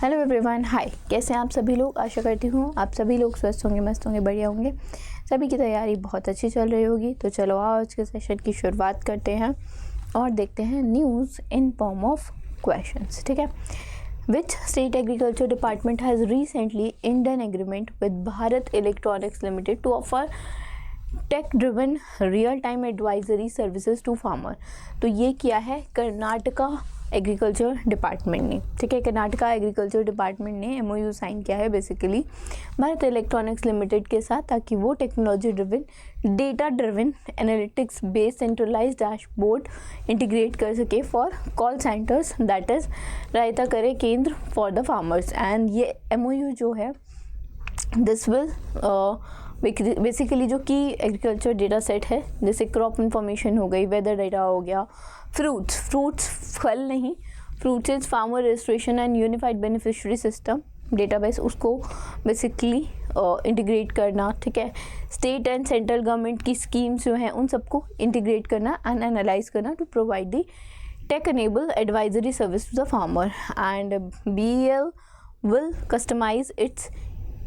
Hello everyone, हाय। कैसे हैं आप सभी लोग? आशा करती हूँ आप सभी लोग स्वस्थ होंगे, मस्त होंगे, बढ़िया होंगे। सभी की तैयारी बहुत अच्छी चल रही होगी। तो चलो आज के सेशन की शुरुआत करते हैं और देखते हैं news in form of questions. ठीक है। Which state agriculture department has recently inked an agreement with Bharat electronics limited to offer tech driven real time advisory services to farmer. तो ये किया है कर्नाटका एग्रीकल्चर डिपार्टमेंट ने। ठीक है, कर्नाटका एग्रीकल्चर डिपार्टमेंट ने एमओयू साइन किया है बेसिकली भारत इलेक्ट्रॉनिक्स लिमिटेड के साथ, ताकि वो technology driven data driven analytics based centralised dashboard integrate कर सके for call centres, that is रायता करे केंद्र फॉर द फार्मर्स। एंड ये एमओयू जो है दिस विल बेसिकली जो की एग्रीकल्चर डेटा सेट है, जैसे क्रॉप इन्फॉर्मेशन हो गई, वेदर डेटा हो गया, फ्रूट्स फल नहीं, FRUITS is farmer registration and unified beneficiary system database, उसको बेसिकली इंटीग्रेट करना। ठीक है, स्टेट एंड सेंट्रल गवर्नमेंट की स्कीम्स जो हैं उन सबको इंटीग्रेट करना एंड एनालाइज करना to provide the tech enable advisory service to the farmer. And BEL will customize its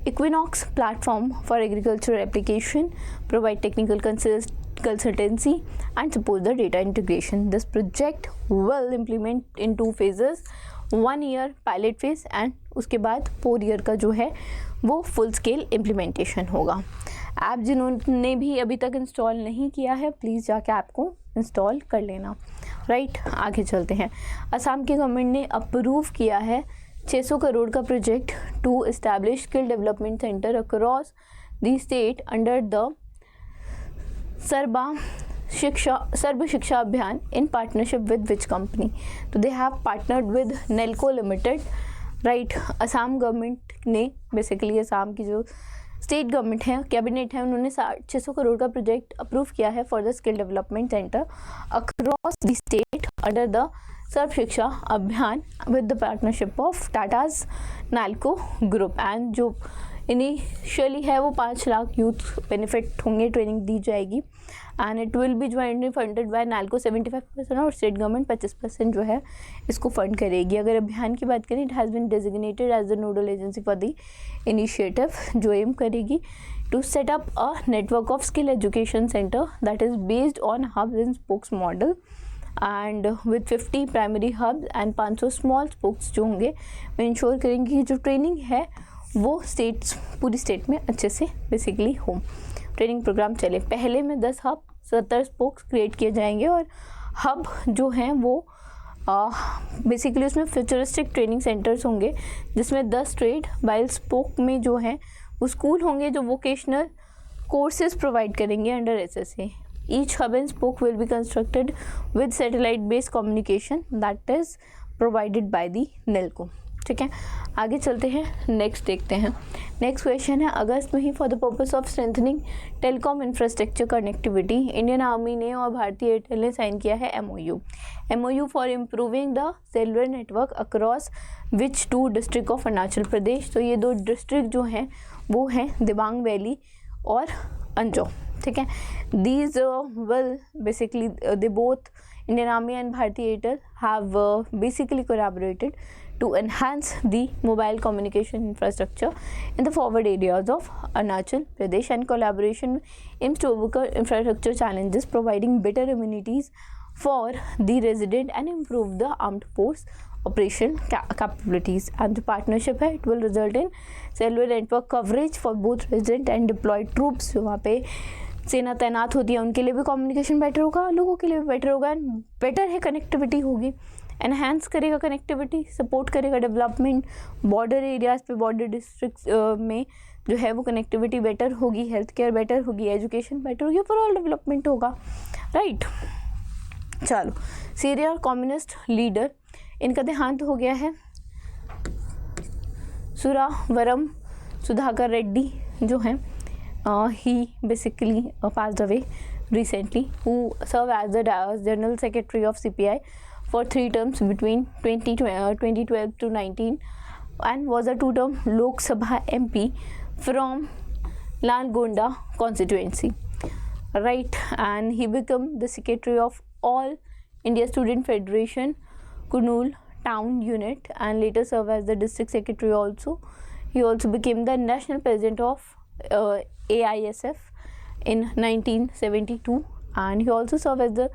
Equinox platform for agricultural application, provide technical consultancy and support the data integration. This project will implement in 2 phases, 1 year pilot phase and उसके बाद 4 year का जो है वो full scale implementation होगा। App जिन्होंने भी अभी तक इंस्टॉल नहीं किया है, प्लीज़ जाके ऐप को इंस्टॉल कर लेना। राइट, आगे चलते हैं। असम की गवर्नमेंट ने अप्रूव किया है 600 करोड़ का project to establish skill development centre across the state under the Sarva Shiksha Abhiyan in partnership with which company. तो they have partnered with Nelco limited. Right, Assam government ने बेसिकली असम की जो स्टेट गवर्नमेंट है, कैबिनेट है, उन्होंने 600 करोड़ का प्रोजेक्ट अप्रूव किया है for the skill development centre across the state under the Sarva Shiksha Abhiyan with the partnership of Tata's Nelco group. And जो इनिशियली है वो 5 लाख यूथ बेनिफिट होंगे, ट्रेनिंग दी जाएगी। And it will be jointly funded by Nelco 75% और स्टेट गवर्नमेंट 25% जो है इसको फंड करेगी। अगर अभियान की बात करें, it has been designated as the nodal agency for the initiative, जो एम करेगी to set up a network of skill education centre that is based on hubs and spokes model and with 50 primary hubs and 500 small spokes जो होंगे, वो ensure करेंगे कि जो training है वो पूरी स्टेट में अच्छे से बेसिकली हो, ट्रेनिंग प्रोग्राम चले। पहले में 10 हब 70 स्पोक्स क्रिएट किए जाएंगे और हब जो हैं वो बेसिकली उसमें फ्यूचरिस्टिक ट्रेनिंग सेंटर्स होंगे, जिसमें 10 ट्रेड, वाइल स्पोक में जो हैं वो स्कूल होंगे जो वोकेशनल कोर्सेज प्रोवाइड करेंगे under SSA। Each hub and spoke will be constructed with satellite-based communication that is provided by the NELCO। ठीक है, आगे चलते हैं, नेक्स्ट देखते हैं। नेक्स्ट क्वेश्चन है, अगस्त में ही for the purpose of strengthening telecom infrastructure connectivity, Indian army ने और भारतीय एयरटेल ने साइन किया है MOU for improving the cellular network across which 2 district of Arunachal Pradesh. तो ये 2 डिस्ट्रिक्ट जो हैं वो हैं दिबांग वैली और अंजो। ठीक है, these will basically they both Indian Army and Bharti Airtel have basically collaborated to enhance the mobile communication infrastructure in the forward areas of Arunachal Pradesh, and collaboration aims to overcome infrastructure challenges, providing better amenities for the resident and improve the armed force operation capabilities। and the partnership है, it will result in cellular network coverage for both resident and deployed troops। जो वहाँ पे सेना तैनात होती है उनके लिए भी कम्युनिकेशन बेटर होगा, लोगों के लिए भी बेटर होगा, एंड बेटर है कनेक्टिविटी होगी, एनहांस करेगा कनेक्टिविटी, सपोर्ट करेगा डेवलपमेंट बॉर्डर एरियाज पे, बॉर्डर डिस्ट्रिक्ट में जो है वो कनेक्टिविटी बेटर होगी, हेल्थ केयर बेटर होगी, एजुकेशन बेटर होगी, ओवरऑल डेवलपमेंट होगा। राइट, चलो, सीरियल कम्युनिस्ट लीडर, इनका देहांत हो गया है। सुरावरम सुधाकर रेड्डी जो हैं, he basically passed away recently, who served as the General Secretary of CPI for 3 terms between 2012 to 19 and was a 2-term Lok Sabha MP from Nalgonda constituency. Right, and he became the Secretary of All India Student Federation Kurnool town unit and later served as the district secretary also. He also became the national president of AISF in 1972 and he also served as the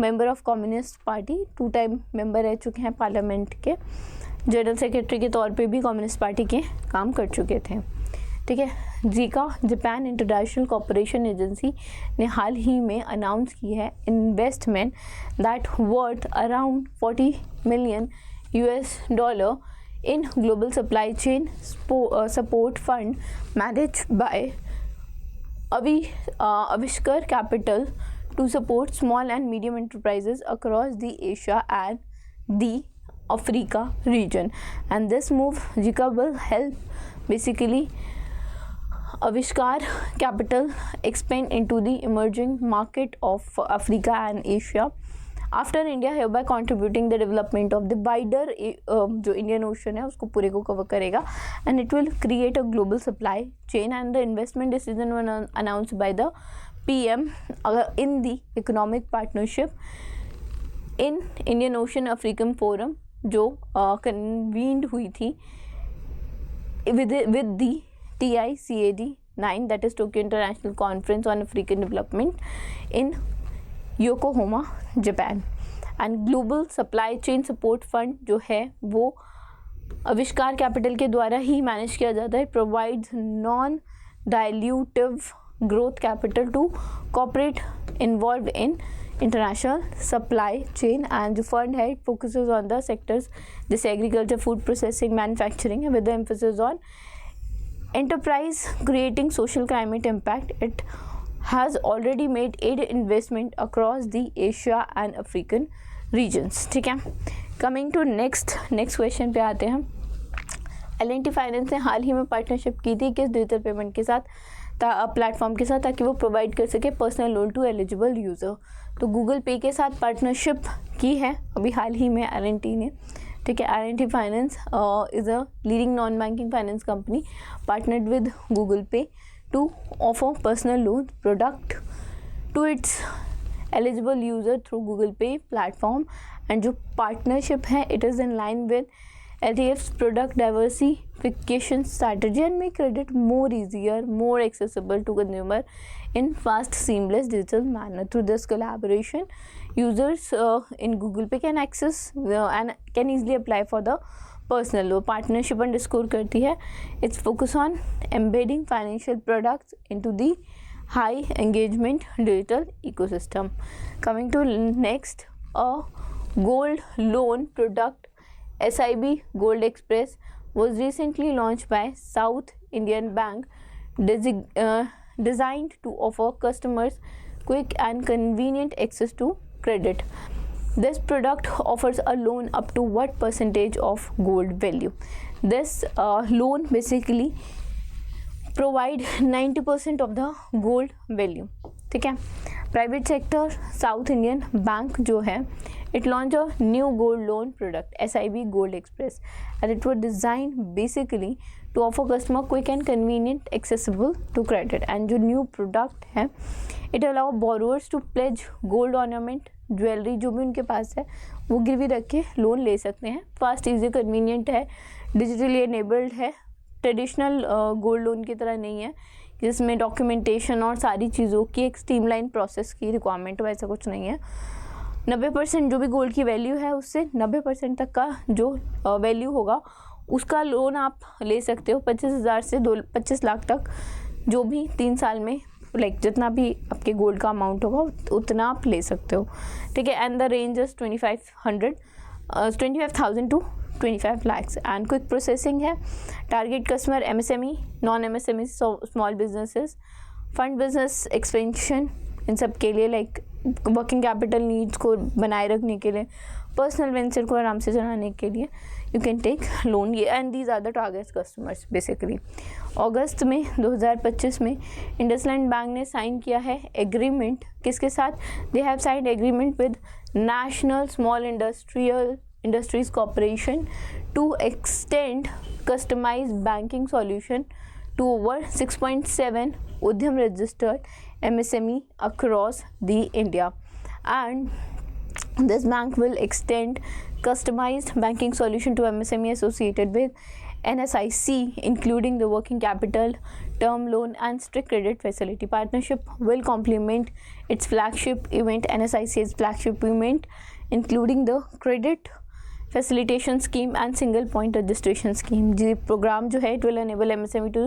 member of Communist Party. 2 time member रह चुके हैं parliament के. General secretary के तौर पे भी communist party के काम कर चुके थे. ठीक है. JICA Japan International Cooperation Agency ने हाल ही में अनाउंस की है investment that worth around $40 million in global supply chain support fund managed by Avishkar Capital to support small and medium enterprises across the Asia and the Africa region. And this move JICA will help basically Avishkar Capital expand into the emerging market of Africa and Asia. After India hereby contributing the development of the wider जो Indian Ocean है उसको पूरे को cover करेगा and it will create a global supply chain and the investment decision was announced by the PM in the economic partnership in Indian Ocean African Forum जो convened हुई थी with the TICAD 9 that is Tokyo International Conference on African Development in Yokohama Japan. And global supply chain support fund जो है वो आविष्कार capital के द्वारा ही manage किया जाता है. Provides non dilutive growth capital to corporate involve in international supply chain. And जो फंड है it focuses on the sectors जैसे agriculture, food processing, manufacturing with the emphasis on enterprise creating social climate impact. It has already made aid investment across the Asia and African regions. ठीक है. Coming to next question पे आते हैं. L&T Finance ने हाल ही में partnership की थी किस डिजिटल पेमेंट के साथ प्लेटफॉर्म के साथ ताकि वो प्रोवाइड कर सके personal loan to eligible user. तो गूगल पे के साथ पार्टनरशिप की है अभी हाल ही में L&T ने. ठीक है. L&T Finance is a leading non-banking finance company partnered with Google Pay to offer personal loan product to its eligible user through Google Pay platform. and जो partnership है it is in line with LTF's product diversification strategy and make credit more easier, more accessible to consumer in fast, seamless digital manner. Through this collaboration, users in Google Pay can access and can easily apply for the personal loan. Partnership underscore करती है its focus on embedding financial products into the high engagement digital ecosystem. Coming to next, a gold loan product SIB Gold Express was recently launched by South Indian Bank designed to offer customers quick and convenient access to credit. This product offers a loan up to what percentage of gold value. This loan basically provide 90% of the gold value. ठीक है. Private sector south Indian bank जो है it launched a new gold loan product SIB Gold Express and it was designed basically to offer customer quick and convenient accessible to credit. and जो new product है it allow borrowers to pledge gold ornament jewellery जो भी उनके पास है वो गिरवी रख के लोन ले सकते हैं. फास्ट, इजी, कन्वीनियंट है, डिजिटली एनेबल्ड है, ट्रेडिशनल गोल्ड लोन की तरह नहीं है जिसमें डॉक्यूमेंटेशन और सारी चीज़ों की एक स्ट्रीमलाइन प्रोसेस की रिक्वायरमेंट हो, ऐसा कुछ नहीं है. 90% जो भी गोल्ड की वैल्यू है उससे 90% तक का जो वैल्यू होगा उसका लोन आप ले सकते हो. 25,000 से 25 लाख तक जो भी 3 साल में लाइक जितना भी आपके गोल्ड का अमाउंट होगा उतना आप ले सकते हो. ठीक है. And the range is 25,000 to 25 lakhs and quick processing है. Target customer MSME, non MSME, small businesses, fund business expansion इन सब के लिए लाइक वर्किंग कैपिटल नीड्स को बनाए रखने के लिए, पर्सनल वेंचर को आराम से चलाने के लिए यू कैन टेक लोन. ये and these are the target customers basically. अगस्त में 2025 में इंडसलैंड बैंक ने साइन किया है एग्रीमेंट किसके साथ? They have signed agreement with National Small Industries Corporation to extend customise banking solution to over 6.7 Udyam registered MSME across the India. And this bank will extend customized banking solution to MSME associated with NSIC, including the working capital, term loan and strict credit facility. Partnership will complement its flagship event, NSIC's flagship event, including the credit facilitation scheme and single point registration scheme. The program जो है, it will enable MSME to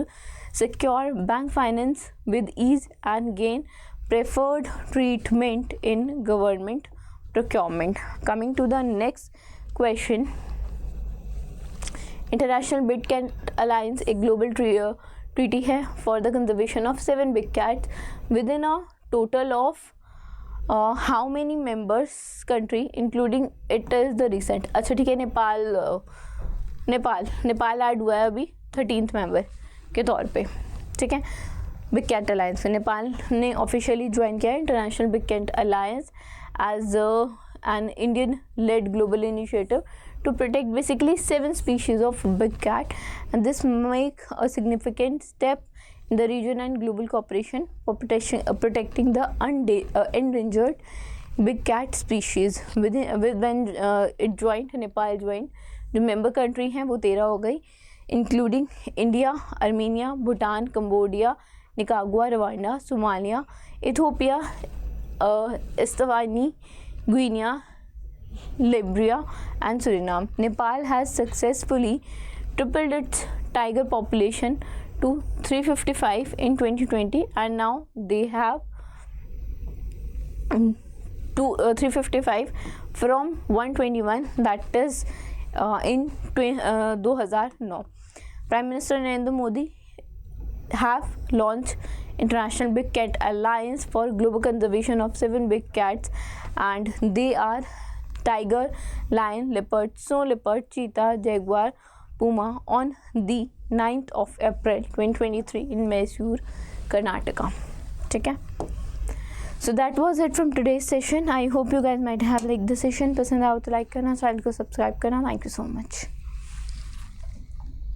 secure bank finance with ease and gain preferred treatment in government procurement. Coming to the next question, International Big Cat Alliance एक global treaty है for the conservation of 7 big cats within a total of how many members country, including it is the recent. अच्छा ठीक है, Nepal add हुआ है अभी 13th member के तौर पे, ठीक है. बिग कैट अलायंस में नेपाल ने ऑफिशियली ज्वाइन किया है International Big Cat Alliance as an Indian-led global initiative to protect basically 7 species of big cat, and this make a significant step in the region and global cooperation for protecting the endangered big cat species. When it joined, Nepal joined, जो member country हैं वो 13 हो गई, including India, Armenia, Bhutan, Cambodia, Nicaragua, Rwanda, Somalia, Ethiopia, Eswatini, Guinea, Liberia and Suriname. Nepal has successfully tripled its tiger population to 355 in 2020, and now they have 355 from 121, that is in 2009. Prime Minister Narendra Modi have launched International Big Cat Alliance for global conservation of 7 big cats, and they are tiger, lion, leopard, snow leopard, cheetah, jaguar, puma on the 9th of April 2023 in Mysore, Karnataka. Okay? So that was it from today's session. I hope you guys might have liked the session. पसंद आया तो like करना, channel को subscribe करना. Thank you so much.